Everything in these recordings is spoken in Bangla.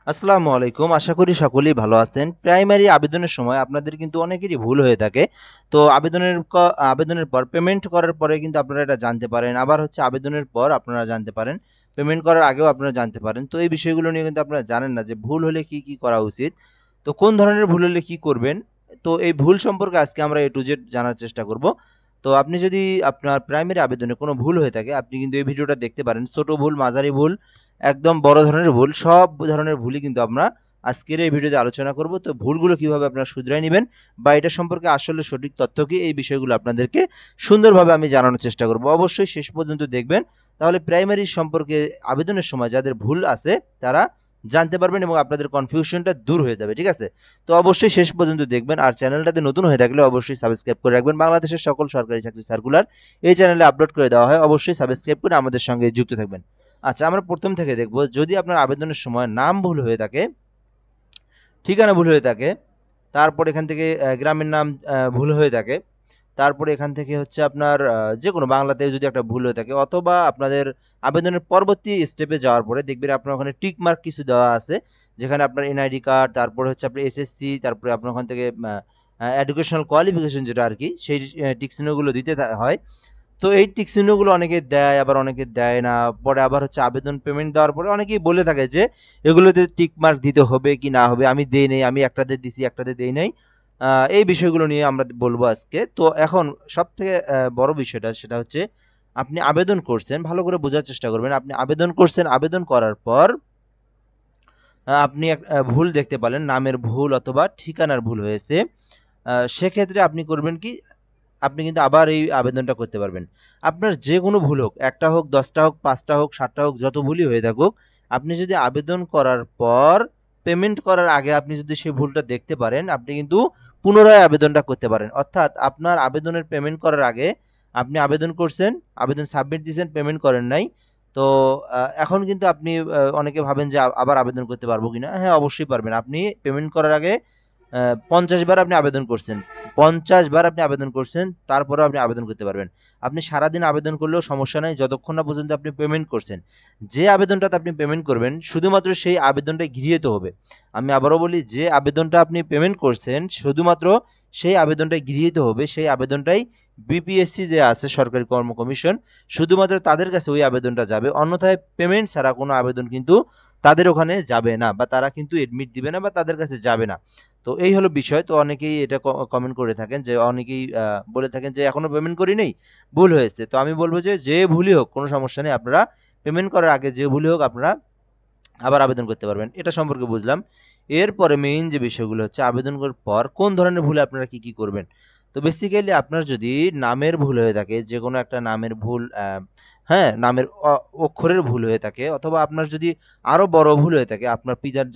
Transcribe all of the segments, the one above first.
আসসালামু আলাইকুম। আশা করি সকলেই ভালো আছেন। প্রাইমারি আবেদনের সময় আপনাদের কিন্তু অনেকেরই ভুল হয়ে থাকে। তো আবেদনের পর পেমেন্ট করার পরে কিন্তু আপনারা এটা জানতে পারেন। আবার হচ্ছে আবেদনের পর আপনারা জানতে পারেন। পেমেন্ট করার আগেও আপনারা জানতে পারেন। তো এই বিষয়গুলো নিয়ে কিন্তু আপনারা জানেন না যে ভুল হলে কি, কি করা উচিত? তো কোন ধরনের ভুল হলে কি করবেন? তো এই ভুল সম্পর্কে আজকে আমরা A to Z জানার চেষ্টা করব। তো আপনি যদি আপনার প্রাইমারি আবেদনে কোনো ভুল হয়ে থাকে, আপনি কিন্তু এই ভিডিওটা দেখতে পারেন। ছোট ভুল, মাঝারি ভুল, একদম বড় ধরনের ভুল, সব ধরনের ভুলই কিন্তু আমরা আজকের এই ভিডিওতে আলোচনা করব। তো ভুলগুলো কিভাবে আপনারা শুধরায় নিবেন বা এটা সম্পর্কে আসলে সঠিক তথ্য কি, এই বিষয়গুলো আপনাদেরকে সুন্দরভাবে আমি জানানোর চেষ্টা করব। অবশ্যই শেষ পর্যন্ত দেখবেন, তাহলে প্রাইমারি সম্পর্কে আবেদনের সময় যাদের ভুল আছে তারা জানতে পারবেন এবং আপনাদের কনফিউশনটা দূর হয়ে যাবে। ঠিক আছে? তো অবশ্যই শেষ পর্যন্ত দেখবেন। আর চ্যানেলটাতে নতুন হয়ে থাকলে অবশ্যই সাবস্ক্রাইব করে রাখবেন। বাংলাদেশের সকল সরকারি চাকরি সার্কুলার এই চ্যানেলে আপলোড করে দেওয়া হয়। অবশ্যই সাবস্ক্রাইব করে আমাদের সঙ্গে যুক্ত থাকবেন। আচ্ছা, আমরা প্রথম থেকে দেখব। যদি আপনার আবেদনের সময় নাম ভুল হয়ে থাকে, ঠিকানা ভুল হয়ে থাকে, তারপর এখান থেকে গ্রামের নাম ভুল হয়ে থাকে, তারপরে এখান থেকে হচ্ছে আপনার যেকোনো বাংলাতে যদি একটা ভুল হয়ে থাকে, অথবা আপনাদের আবেদনের পরবর্তী স্টেপে যাওয়ার পরে দেখবেন আপনার ওখানে টিক মার্ক কিছু দেওয়া আছে, যেখানে আপনার এনআইডি কার্ড, তারপরে হচ্ছে আপনার এসএসসি, তারপরে আপনার ওখান থেকে এডুকেশনাল কোয়ালিফিকেশন যেটা আর কি, সেই টিক চিহ্নগুলো দিতে হয়। তো এই টিক চিহ্নগুলো অনেকে দেয়, আবার অনেকে দেয় না। পরে আবার হচ্ছে আবেদন পেমেন্ট দেওয়ার পরে অনেকেই বলে থাকে যে এগুলোতে টিক মার্ক দিতে হবে কি না হবে, আমি দেই নাই, আমি একটাতে দিছি একটাতে দেই নাই। এই বিষয়গুলো নিয়ে আমরা বলবো আজকে। তো এখন সব থেকে বড় বিষয়টা সেটা হচ্ছে, আপনি আবেদন করছেন, ভালো করে বোঝার চেষ্টা করবেন। আপনি আবেদন করছেন, আবেদন করার পর আপনি ভুল দেখতে পেলেন, নামের ভুল অথবা ঠিকানার ভুল হয়েছে। সেক্ষেত্রে আপনি করবেন কি, আপনি কিন্তু আবার এই আবেদনটা করতে পারবেন। আপনার যে কোনো ভুল হোক, একটা হোক, 10টা হোক, 5টা হোক, 7টা হোক, যত ভুলই হয়ে থাকুক, আপনি যদি আবেদন করার পর পেমেন্ট করার আগে আপনি যদি সেই ভুলটা দেখতে পারেন, আপনি কিন্তু পুনরায় আবেদনটা করতে পারেন। অর্থাৎ আপনার আবেদনের পেমেন্ট করার আগে আপনি আবেদন করছেন, আবেদন সাবমিট দিয়েছেন, পেমেন্ট করেন নাই। তো এখন কিন্তু আপনি অনেকে ভাবেন যে আবার আবেদন করতে পারবো কিনা? হ্যাঁ, অবশ্যই পারবেন। আপনি পেমেন্ট করার আগে ৫০ বার আপনি আবেদন করছেন। ৫০ বার আপনি আবেদন করছেন, তারপরেও আপনি আবেদন করতে পারবেন। আপনি সারাদিন আবেদন করলেও সমস্যা নাই, যতক্ষণ না পর্যন্ত আপনি পেমেন্ট করছেন। যে আবেদনটাতে আপনি পেমেন্ট করবেন, শুধুমাত্র সেই আবেদনটাই গৃহীত হবে। আমি আবারও বলি, যে আবেদনটা আপনি পেমেন্ট করছেন, শুধুমাত্র সেই আবেদনটাই গৃহীত হবে। সেই আবেদনটাই বিপিএসসি যে আছে, সরকারি কর্ম কমিশন, শুধুমাত্র তাদের কাছে ওই আবেদনটা যাবে। অন্যথায় পেমেন্ট ছাড়া কোনো আবেদন কিন্তু তাদের ওখানে যাবে না, বা তারা কিন্তু এডমিট দিবে না, বা তাদের কাছে যাবে না। তো এই হলো বিষয়। তো অনেকেই এটা কমেন্ট করে থাকেন, যে অনেকেই বলে থাকেন যে এখনো পেমেন্ট করি নাই, ভুল হয়েছে। তো আমি বলবো যে যে ভুলই হোক কোনো সমস্যা নেই, আপনারা পেমেন্ট করার আগে যে ভুলই হোক আপনারা আবার আবেদন করতে পারবেন। এটা সম্পর্কে বুঝলাম। এরপরে মেইন যে বিষয়গুলো হচ্ছে, আবেদন করার পর কোন ধরনের ভুলে আপনারা কি, কি করবেন। তো বেসিক্যালি আপনার যদি নামের ভুল হয়ে থাকে, যেকোনো একটা নামের ভুল, হ্যাঁ, নামের অক্ষরের ভুল হয়ে থাকে, অথবা আপনার যদি আরো বড় ভুল হয়ে থাকে, আপনার পিতার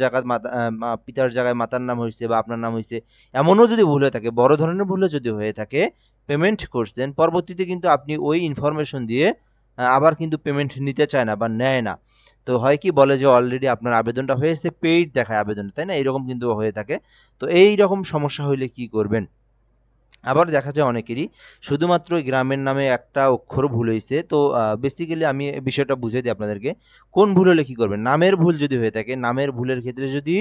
জায়গায় মাতার নাম হইছে বা আপনার নাম হইছে, এমনও যদি ভুল হয়ে থাকে, বড় ধরনের ভুলও যদি হয়ে থাকে, পেমেন্ট করছেন, পরবর্তীতে কিন্তু আপনি ওই ইনফরমেশন দিয়ে আবার কিন্তু পেমেন্ট নিতে চায় না বা নেয় না। তো হয় কি, বলে যে অলরেডি আপনার আবেদনটা হয়েছে, পেইড দেখায় আবেদনটা, তাই না? এরকম কিন্তু হয়ে থাকে। তো এই রকম সমস্যা হইলে কি করবেন? আবার দেখা যায় অনেকেরই শুধুমাত্র গ্রামের নামে একটা অক্ষর ভুল হইছে। তো বেসিক্যালি আমি এই বিষয়টা বুঝিয়ে দিই আপনাদেরকে। কোন ভুল হলে কি করবেন? নামের ভুল যদি হয়ে থাকে, নামের ভুলের ক্ষেত্রে যদি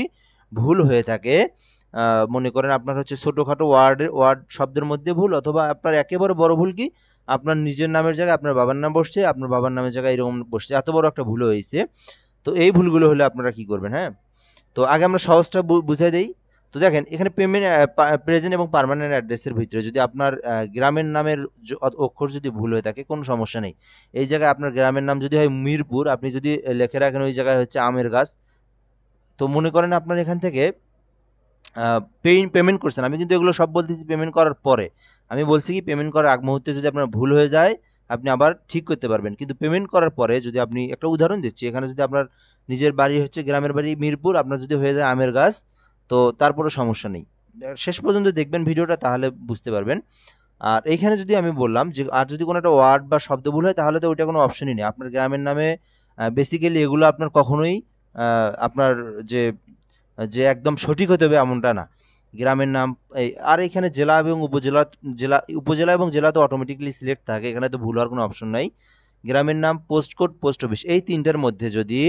ভুল হয়ে থাকে, আ মনে করেন আপনার হচ্ছে ছোটখাটো ওয়ার্ড শব্দের মধ্যে ভুল, অথবা আপনার একেবারে বড় ভুল কি? আপনার নিজের নামের জায়গায় আপনার বাবার নাম বসছে, আপনার বাবার নামের জায়গায় এরকম বসছে। এত বড় একটা ভুল হইছে। তো এই ভুলগুলো হলে আপনারা কি করবেন, হ্যাঁ? তো আগে আমরা সহজটা বুঝাই দেই। তো দেখেন, এখানে পেমেন্ট প্রেজেন্ট এবং পার্মানেন্ট অ্যাড্রেসের ভিতরে যদি আপনার গ্রামের নামের অক্ষর যদি ভুল হয়ে থাকে, কোনো সমস্যা নেই। এই জায়গায় আপনার গ্রামের নাম যদি হয় মিরপুর, আপনি যদি লিখে রাখেন ওই জায়গায় হচ্ছে আমের গাছ। তো মনে করেন আপনার এখান থেকে পেমেন্ট করছেন। আমি কিন্তু এগুলো সব বলতেছি পেমেন্ট করার পরে। আমি বলছি কি, পেমেন্ট করার আগ মুহূর্তে যদি আপনার ভুল হয়ে যায়, আপনি আবার ঠিক করতে পারবেন। কিন্তু পেমেন্ট করার পরে যদি আপনি, একটা উদাহরণ দিচ্ছি, এখানে যদি আপনার নিজের বাড়ি হচ্ছে, গ্রামের বাড়ি মিরপুর, আপনার যদি হয়ে যায় আমের গাছ, তো তারপরেও সমস্যা নেই। শেষ পর্যন্ত দেখবেন ভিডিওটা, তাহলে বুঝতে পারবেন। আর এইখানে যদি আমি বললাম যে, আর যদি কোনো একটা ওয়ার্ড বা শব্দ ভুল হয়, তাহলে তো ওইটা কোনো অপশনই নেই। আপনার গ্রামের নামে বেসিক্যালি এগুলো আপনার কখনোই আপনার যে যে একদম সঠিক হতে হবে এমনটা না। গ্রামের নাম, আর এখানে জেলা এবং উপজেলা এবং জেলা তো অটোমেটিক্যালি সিলেক্ট থাকে। এখানে তো ভুল হওয়ার কোনো অপশন নাই। গ্রামের নাম, পোস্ট কোড, পোস্ট অফিস, এই ৩ টার মধ্যে যদি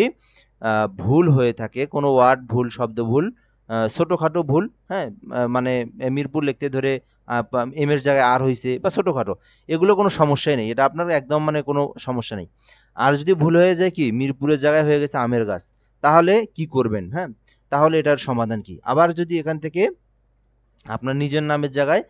ভুল হয়ে থাকে, কোনো ওয়ার্ড ভুল, শব্দ ভুল, ছোটোখাটো ভুল, হ্যাঁ, মানে মিরপুর লিখতে ধরে এম এর জায়গায় আর হয়েছে বা ছোটোখাটো, এগুলো কোনো সমস্যাই নেই, এটা আপনার একদম মানে কোনো সমস্যা নেই। আর যদি ভুল হয়ে যায় কি মিরপুরের জায়গায় হয়ে গেছে আমের গাছ, তাহলে কি করবেন? হ্যাঁ, তাহলে এটার সমাধান কি? আবার যদি এখান থেকে আপনার নিজের নামের জায়গায়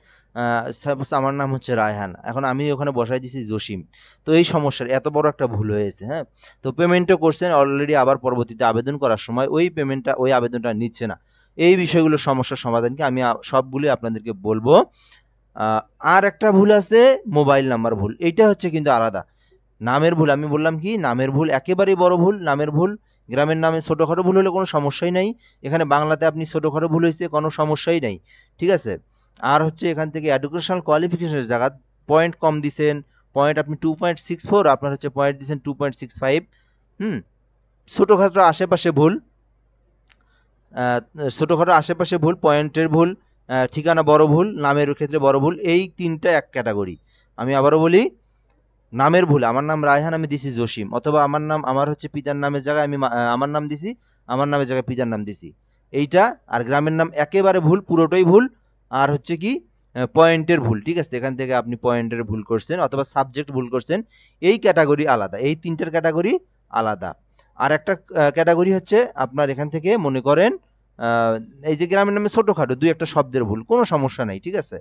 সাপোজ আমার নাম হচ্ছে রায়হান, এখন আমি ওখানে বসাই দিছি জসিম, তো এই সমস্যার এত বড় একটা ভুল হয়েছে, হ্যাঁ, তো পেমেন্টও করছেন অলরেডি, আবার পরবর্তীতে আবেদন করার সময় ওই পেমেন্টটা ওই আবেদনটা নিচ্ছে না। এই বিষয়গুলো সমস্যার সমাধান কি আমি সবগুলি আপনাদেরকে বলবো। আর একটা ভুল আছে মোবাইল নাম্বার ভুল, এইটা হচ্ছে কিন্তু আলাদা। নামের ভুল আমি বললাম কি নামের ভুল একেবারেই বড় ভুল, নামের ভুল, গ্রামের নামে ছোটোখাটো ভুল হলে কোনো সমস্যাই নাই, এখানে বাংলাতে আপনি ছোটোখাটো ভুল হয়েছে কোনো সমস্যাই নাই, ঠিক আছে। আর হচ্ছে এখান থেকে এডুকেশনাল কোয়ালিফিকেশনের জায়গা পয়েন্ট কম দিছেন, পয়েন্ট আপনি 2.64, আপনার হচ্ছে পয়েন্ট দিচ্ছেন 2.65। ছোটোখাটো আশেপাশে ভুল, ছোটোখাটো আশেপাশে ভুল, পয়েন্টের ভুল, ঠিকানা বড় ভুল, নামের ক্ষেত্রে বড় ভুল, এই তিনটা এক ক্যাটাগরি। আমি আবারও বলি, নামের ভুল আমার নাম রায়হান আমি দিছি জসিম, অথবা আমার নাম আমার হচ্ছে পিতার নামের জায়গায় আমি আমার নাম দিছি, আমার নামের জায়গায় পিতার নাম দিছি, এইটা। আর গ্রামের নাম একেবারে ভুল, পুরোটাই ভুল। আর হচ্ছে কি পয়েন্টের ভুল, ঠিক আছে, এখান থেকে আপনি পয়েন্টের ভুল করছেন অথবা সাবজেক্ট ভুল করছেন, এই ক্যাটাগরি আলাদা, এই তিনটার ক্যাটাগরি আলাদা। আর একটা ক্যাটাগরি হচ্ছে আপনার এখান থেকে মনে করেন এই যে গ্রামের নামে ছোটোখাটো দুই একটা শব্দের ভুল, কোনো সমস্যা নাই, ঠিক আছে।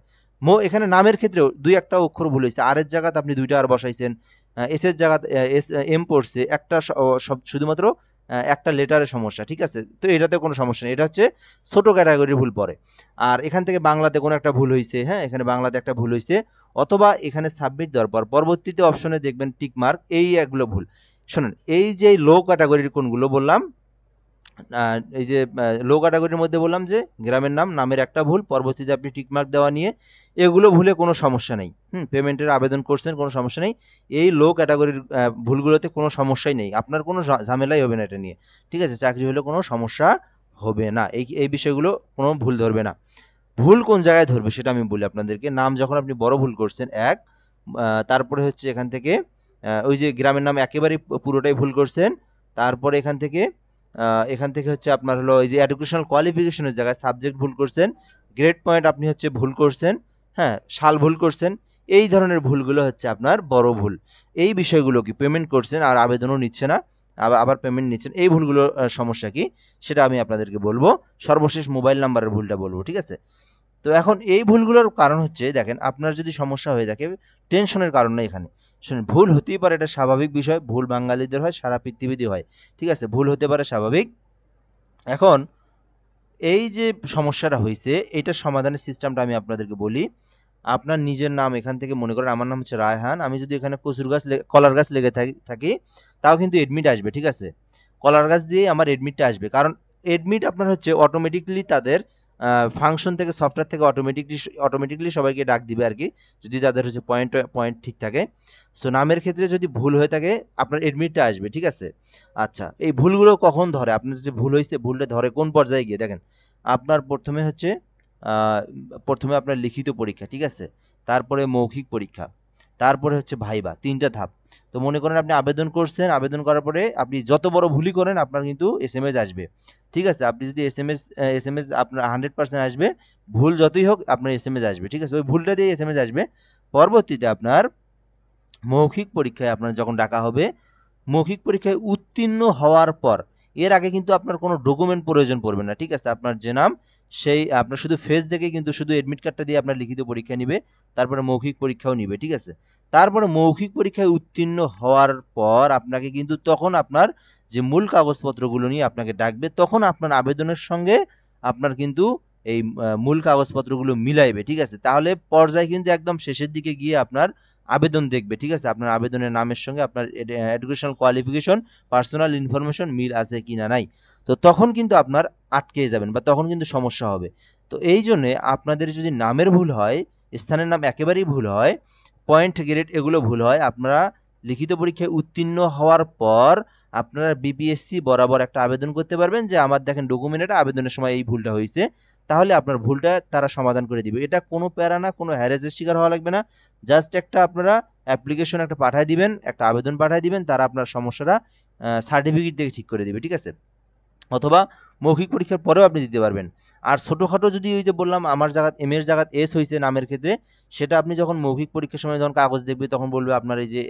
এখানে নামের ক্ষেত্রেও দুই একটা অক্ষর ভুল হয়েছে, আর এর জায়গাতে আপনি দুইটা আর বসাইছেন, এস এর জায়গাতে এস এম পড়ছে, একটা সব শুধুমাত্র একটা লেটারের সমস্যা, ঠিক আছে, তো এটাতে কোনো সমস্যা নেই, এটা হচ্ছে ছোট ক্যাটাগরির ভুল পড়ে। আর এখান থেকে বাংলাতে কোনো একটা ভুল হয়েছে, হ্যাঁ, এখানে বাংলাতে একটা ভুল হয়েছে, অথবা এখানে সাবমিট দেওয়ার পর পরবর্তীতে অপশনে দেখবেন টিক মার্ক, এই এগুলো ভুল। শোনেন, এই যে লো ক্যাটাগরির কোনগুলো বললাম, এই যে লো ক্যাটাগরির মধ্যে বললাম যে গ্রামের নামের একটা ভুল, পরবর্তীতে আপনি টিকমার্ক দেওয়া নিয়ে, এগুলো ভুলে কোনো সমস্যা নেই, পেমেন্টের আবেদন করছেন কোনো সমস্যা নেই, এই লো ক্যাটাগরির ভুলগুলোতে কোনো সমস্যাই নেই, আপনার কোনো ঝামেলাই হবে না এটা নিয়ে, ঠিক আছে, চাকরি হলে কোনো সমস্যা হবে না, এই বিষয়গুলো কোনো ভুল ধরবে না। ভুল কোন জায়গায় ধরবে সেটা আমি বলি আপনাদেরকে। নাম যখন আপনি বড় ভুল করছেন এক, তারপরে হচ্ছে এখান থেকে ওই যে গ্রামের নাম একেবারেই পুরোটাই ভুল করছেন, তারপরে এখান থেকে হচ্ছে আপনার হলো এই যে এডুকেশনাল কোয়ালিফিকেশনের জায়গায় সাবজেক্ট ভুল করছেন, গ্রেড পয়েন্ট আপনি হচ্ছে ভুল করছেন, হ্যাঁ, সাল ভুল করছেন, এই ধরনের ভুলগুলো হচ্ছে আপনার বড় ভুল। এই বিষয়গুলো কি পেমেন্ট করছেন আর আবেদনও নিচ্ছে না, আবার পেমেন্ট নিচ্ছেন, এই ভুলগুলো সমস্যা কি সেটা আমি আপনাদেরকে বলবো। সর্বশেষ মোবাইল নাম্বারের ভুলটা বলবো, ঠিক আছে। তো এখন এই ভুলগুলোর কারণ হচ্ছে দেখেন, আপনার যদি সমস্যা হয়ে থাকে টেনশনের কারণ নেই এখানে। শুনুন, ভুল হতেই পারে, এটা স্বাভাবিক বিষয়, ভুল বাঙালিদের হয়, সারা পৃথিবীতে হয়, ঠিক আছে, ভুল হতে পারে, স্বাভাবিক। এখন এই যে সমস্যাটা হয়েছে এটার সমাধানের সিস্টেমটা আমি আপনাদেরকে বলি। আপনার নিজের নাম এখান থেকে মনে করেন আমার নাম হচ্ছে রায়হান, আমি যদি এখানে কলার গাছ লেগে থাকি তাও কিন্তু এডমিট আসবে, ঠিক আছে, কলার গাছ দিয়ে আমার এডমিটটা আসবে, কারণ এডমিট আপনার হচ্ছে অটোমেটিকলি তাদের ফাংশন থেকে, সফটওয়্যার থেকে অটোমেটিকলি সবাইকে ডাক দিবে আর কি, যদি তাদের হচ্ছে পয়েন্ট ঠিক থাকে। সো নামের ক্ষেত্রে যদি ভুল হয়ে থাকে আপনার এডমিটটা আসবে, ঠিক আছে। আচ্ছা, এই ভুলগুলো কখন ধরে, আপনার যে ভুল হয়েছে ভুলটা ধরে কোন পর্যায়ে গিয়ে দেখেন, আপনার প্রথমে আপনার লিখিত পরীক্ষা, ঠিক আছে, তারপরে মৌখিক পরীক্ষা, তারপরে হচ্ছে ভাইবা, তিনটা ধাপ। তো মনে করেন আপনি আবেদন করছেন, আবেদন করার পরে আপনি যত বড় ভুলই করেন আপনার কিন্তু এসএমএস আসবে, ঠিক আছে, আপনি যদি এসএমএস আপনার 100% আসবে, ভুল যতই হোক আপনার এসএমএস আসবে, ঠিক আছে, ওই ভুলটা দিয়ে এসএমএস আসবে। পরবর্তীতে আপনার মৌখিক পরীক্ষায় আপনার যখন ডাকা হবে, মৌখিক পরীক্ষায় উত্তীর্ণ হওয়ার পর, এর আগে কিন্তু আপনার কোনো ডকুমেন্ট প্রয়োজন পড়বে না, ঠিক আছে, আপনার যে নাম সেই আপনার শুধু ফেস দেখে কিন্তু শুধু এডমিট কার্ডটা দিয়ে আপনার লিখিত পরীক্ষা নিবে, তারপরে মৌখিক পরীক্ষাও নিবে, ঠিক আছে। তারপরে মৌখিক পরীক্ষায় উত্তীর্ণ হওয়ার পর আপনাকে কিন্তু তখন আপনার যে মূল কাগজপত্রগুলো নিয়ে আপনাকে ডাকবে, তখন আপনার আবেদনের সঙ্গে আপনার কিন্তু এই মূল কাগজপত্রগুলো মিলাইবে, ঠিক আছে, তাহলে পর্যায়ে কিন্তু একদম শেষের দিকে গিয়ে আপনার আবেদন দেখবে, ঠিক আছে, আপনার আবেদনের নামের সঙ্গে আপনার এডুকেশনাল কোয়ালিফিকেশন, পার্সোনাল ইনফরমেশন মিল আছে কিনা নাই, তো তখন কিন্তু আপনার আটকে যাবেন বা তখন কিন্তু সমস্যা হবে। তো এই জন্যে আপনাদের যদি নামের ভুল হয়, স্থানের নাম একেবারেই ভুল হয়, পয়েন্ট গ্রেড এগুলো ভুল হয়, আপনারা লিখিত পরীক্ষায় উত্তীর্ণ হওয়ার পর আপনারা বিপিএসসি বরাবর একটা আবেদন করতে পারবেন যে আমার দেখেন ডকুমেন্টে আবেদনের সময় এই ভুলটা হয়েছে, তাহলে আপনার ভুলটা তারা সমাধান করে দিবে। এটা কোনো প্যারা না, কোনো হ্যারেসের শিকার হওয়া লাগবে না, জাস্ট একটা আপনারা অ্যাপ্লিকেশন একটা পাঠায় দিবেন, একটা আবেদন পাঠায় দিবেন, তারা আপনার সমস্যাটা সার্টিফিকেট দিয়ে ঠিক করে দিবে, ঠিক আছে? অথবা মৌখিক পরীক্ষার পরেও আপনি দিতে পারবেন। আর ছোটোখাটো যদি ওই যে বললাম আমার জায়গাত এম এর জায়গাত এস হয়েছে নামের ক্ষেত্রে, সেটা আপনি যখন মৌখিক পরীক্ষার সময় যখন কাগজ দেখবে তখন বলবে আপনার এই যে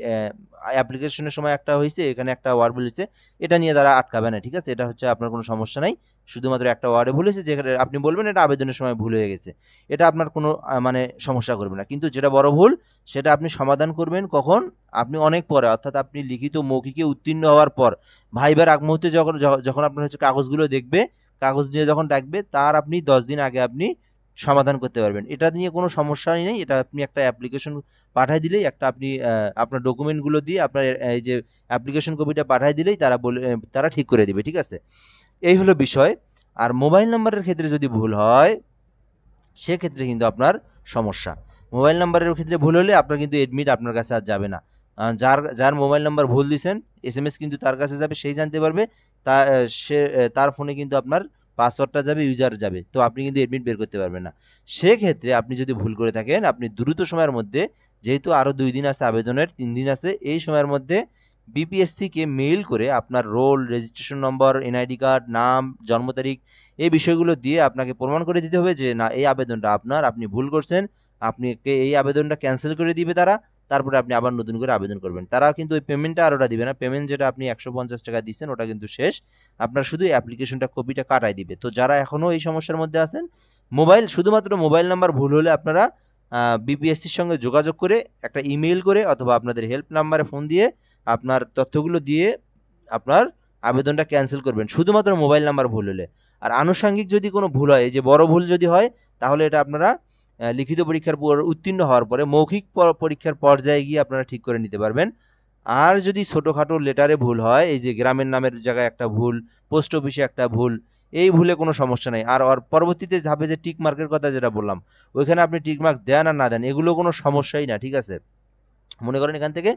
অ্যাপ্লিকেশনের সময় একটা হয়েছে, এখানে একটা ওয়ার্ড বলেছে, এটা নিয়ে তারা আটকাবে না, ঠিক আছে? এটা হচ্ছে আপনার কোনো সমস্যা নাই। শুধুমাত্র একটা ওয়ার্ডে ভুল হয়েছে, যেখানে আপনি বলবেন এটা আবেদনের সময় ভুল হয়ে গেছে। এটা আপনার কোনো মানে সমস্যা করবে না। কিন্তু যেটা বড় ভুল, সেটা আপনি সমাধান করবেন কখন? আপনি অনেক পরে, অর্থাৎ আপনি লিখিত মৌখিকে উত্তীর্ণ হওয়ার পর, ভাইবার আগ মুহূর্তে যখন যখন আপনার হচ্ছে কাগজগুলো দেখবে, কাগজ নিয়ে যখন ডাকবে, তার আপনি 10 দিন আগে আপনি সমাধান করতে পারবেন। এটা নিয়ে কোনো সমস্যাই নেই। এটা আপনি একটা অ্যাপ্লিকেশন পাঠায় দিলেই, একটা আপনি আপনার ডকুমেন্টগুলো দিয়ে আপনার এই যে অ্যাপ্লিকেশন কপিটা পাঠায় দিলেই তারা ঠিক করে দিবে, ঠিক আছে? এই হলো বিষয়। আর মোবাইল নাম্বারের ক্ষেত্রে যদি ভুল হয়, সেক্ষেত্রে কিন্তু আপনার সমস্যা। মোবাইল নাম্বারের ক্ষেত্রে ভুল হলে আপনার কিন্তু এডমিট আপনার কাছে আর যাবে না। যার যার মোবাইল নাম্বার ভুল দিছেন, এসএমএস কিন্তু তার কাছে যাবে, সেই জানতে পারবে। তা সে তার ফোনে কিন্তু আপনার পাসওয়ার্ডটা যাবে, ইউজার যাবে। তো আপনি কিন্তু এডমিট বের করতে পারবেন না। সেক্ষেত্রে আপনি যদি ভুল করে থাকেন, আপনি দ্রুত সময়ের মধ্যে, যেহেতু আরও 2 দিন আছে আবেদনের, 3 দিন আছে, এই সময়ের মধ্যে বিপিএসসিকে মেইল করে আপনার roll, registration number, NID card, নাম, জন্ম তারিখ, এই বিষয়গুলো দিয়ে আপনাকে প্রমাণ করে দিতে হবে যে না, এই আবেদনটা আপনার, আপনি ভুল করছেন, আপনাকে এই আবেদনটা ক্যান্সেল করে দিবে তারা। তারপরে আপনি আবার নতুন করে আবেদন করবেন। তারা কিন্তু ওই পেমেন্টটা আর ওটা দিবে না। পেমেন্ট যেটা আপনি 150 টাকা দিচ্ছেন ওটা কিন্তু শেষ। আপনার শুধু অ্যাপ্লিকেশনটা কপিটা কাটাই দিবে। তো যারা এখনও এই সমস্যার মধ্যে আছেন, শুধুমাত্র মোবাইল নাম্বার ভুল হলে আপনারা বিপিএসসির সঙ্গে যোগাযোগ করে, একটা ইমেইল করে অথবা আপনাদের হেল্প নাম্বারে ফোন দিয়ে আপনার তথ্যগুলো দিয়ে আপনার আবেদনটা ক্যান্সেল করবেন, শুধুমাত্র মোবাইল নাম্বার ভুল হলে। আর আনুষঙ্গিক যদি কোনো ভুল হয়, এই যে বড় ভুল যদি হয়, তাহলে এটা আপনারা লিখিত পরীক্ষার পর উত্তীর্ণ হওয়ার পরে মৌখিক পরীক্ষার পর্যায়ে গিয়ে আপনারা ঠিক করে নিতে পারবেন। আর যদি ছোটোখাটো লেটারে ভুল হয়, এই যে গ্রামের নামের জায়গায় একটা ভুল, পোস্ট অফিসে একটা ভুল, এই ভুলে কোনো সমস্যা নেই। আর পরবর্তীতে ধাপে যে টিক মার্কের কথা যেটা বললাম, ওইখানে আপনি টিক মার্ক দেন আর না দেন, এগুলো কোনো সমস্যাই না, ঠিক আছে? মনে করেন এখান থেকে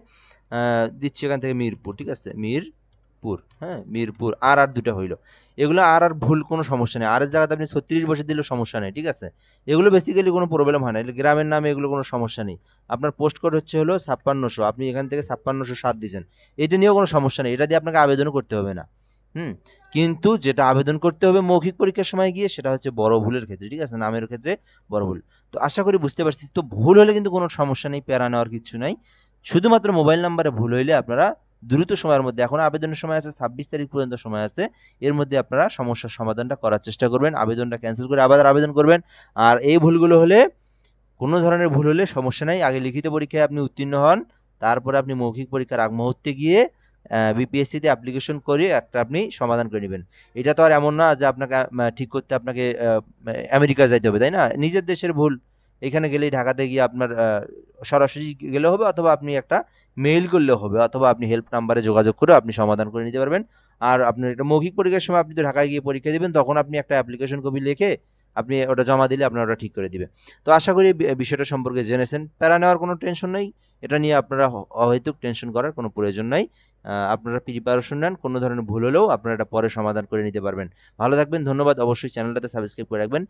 দিচ্ছি, এখান থেকে মিরপুর, ঠিক আছে? মিরপুর, হ্যাঁ, মিরপুর, আর দুটা হইলো। এগুলো আর ভুল কোনো সমস্যা নেই। আর এর জায়গাতে আপনি 36 বসে দিলেও সমস্যা নেই, ঠিক আছে? এগুলো বেসিক্যালি কোনো প্রবলেম হয় না। এগুলো গ্রামের নামে, এগুলো কোনো সমস্যা নেই। আপনার পোস্ট কোড হচ্ছে হলো 5600, আপনি এখান থেকে 5607 দিয়েছেন, এটা নিয়েও কোনো সমস্যা নেই। এটা দিয়ে আপনাকে আবেদনও করতে হবে না। হুম। কিন্তু যেটা আবেদন করতে হবে মৌখিক পরীক্ষার সময় গিয়ে, সেটা হচ্ছে বড় ভুলের ক্ষেত্রে, ঠিক আছে? নামের ক্ষেত্রে বড় ভুল। তো আশা করি বুঝতে পারছি। তো ভুল হলে কিন্তু কোনো সমস্যা নেই, প্যারা নেওয়ার কিছু নাই। শুধুমাত্র মোবাইল নাম্বারে ভুল হইলে আপনারা দ্রুত সময়ের মধ্যে, এখন আবেদনের সময় আছে 26 তারিখ পর্যন্ত সময় আছে, এর মধ্যে আপনারা সমস্যার সমাধানটা করার চেষ্টা করবেন, আবেদনটা ক্যান্সেল করে আবার আবেদন করবেন। আর এই ভুলগুলো হলে, কোনো ধরনের ভুল হলে সমস্যা নাই, আগে লিখিত পরীক্ষায় আপনি উত্তীর্ণ হন, তারপরে আপনি মৌখিক পরীক্ষার আগ মুহূর্তে গিয়ে বিপিএসসিতে অ্যাপ্লিকেশন করে একটা আপনি সমাধান করে নেবেন। এটা তো আর এমন না যে আপনাকে ঠিক করতে আপনাকে আমেরিকা যাইতে হবে, তাই না? নিজের দেশের ভুল, এখানে গেলেই, ঢাকাতে গিয়ে আপনার সরাসরি গেলেও হবে, অথবা আপনি একটা মেইল করলেও হবে, অথবা আপনি হেল্প নাম্বারে যোগাযোগ করে আপনি সমাধান করে নিতে পারবেন। আর আপনার একটা মৌখিক পরীক্ষার সময় আপনি তো ঢাকায় গিয়ে পরীক্ষা দিবেন, তখন আপনি একটা অ্যাপ্লিকেশন কপি লিখে আপনি ওটা জমা দিলে আপনার ওটা ঠিক করে দিবে। তো আশা করি বিষয়টা সম্পর্কে জেনেছেন। প্যারা নেওয়ার কোনো টেনশন নেই। এটা নিয়ে আপনারা অহেতুক টেনশন করার কোনো প্রয়োজন নাই। আপনারা প্রিপারেশন নেন, কোনো ধরনের ভুল হলেও আপনারা এটা পরে সমাধান করে নিতে পারবেন। ভালো থাকবেন, ধন্যবাদ। অবশ্যই চ্যানেলটাতে সাবস্ক্রাইব করে রাখবেন।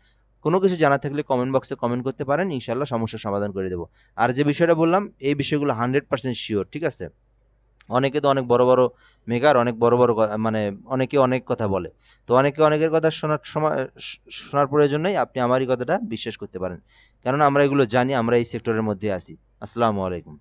কোনো কিছু জানার থাকলে কমেন্ট বক্সে কমেন্ট করতে পারেন, ইনশাআল্লাহ সমস্যার সমাধান করে দেব। আর যে বিষয়টা বললাম, এই বিষয়গুলো 100% শিওর, ঠিক আছে? অনেকে তো অনেক বড়, বড় মেকার, অনেক বড়, বড় মানে অনেকে অনেক কথা বলে। তো অনেকে অনেকের কথা শোনার সময় শোনার প্রয়োজন নেই। আপনি আমারই কথাটা বিশ্বাস করতে পারেন। কেননা আমরা এগুলো জানি, আমরা এই সেক্টরের মধ্যে আছি। আসসালামু আলাইকুম।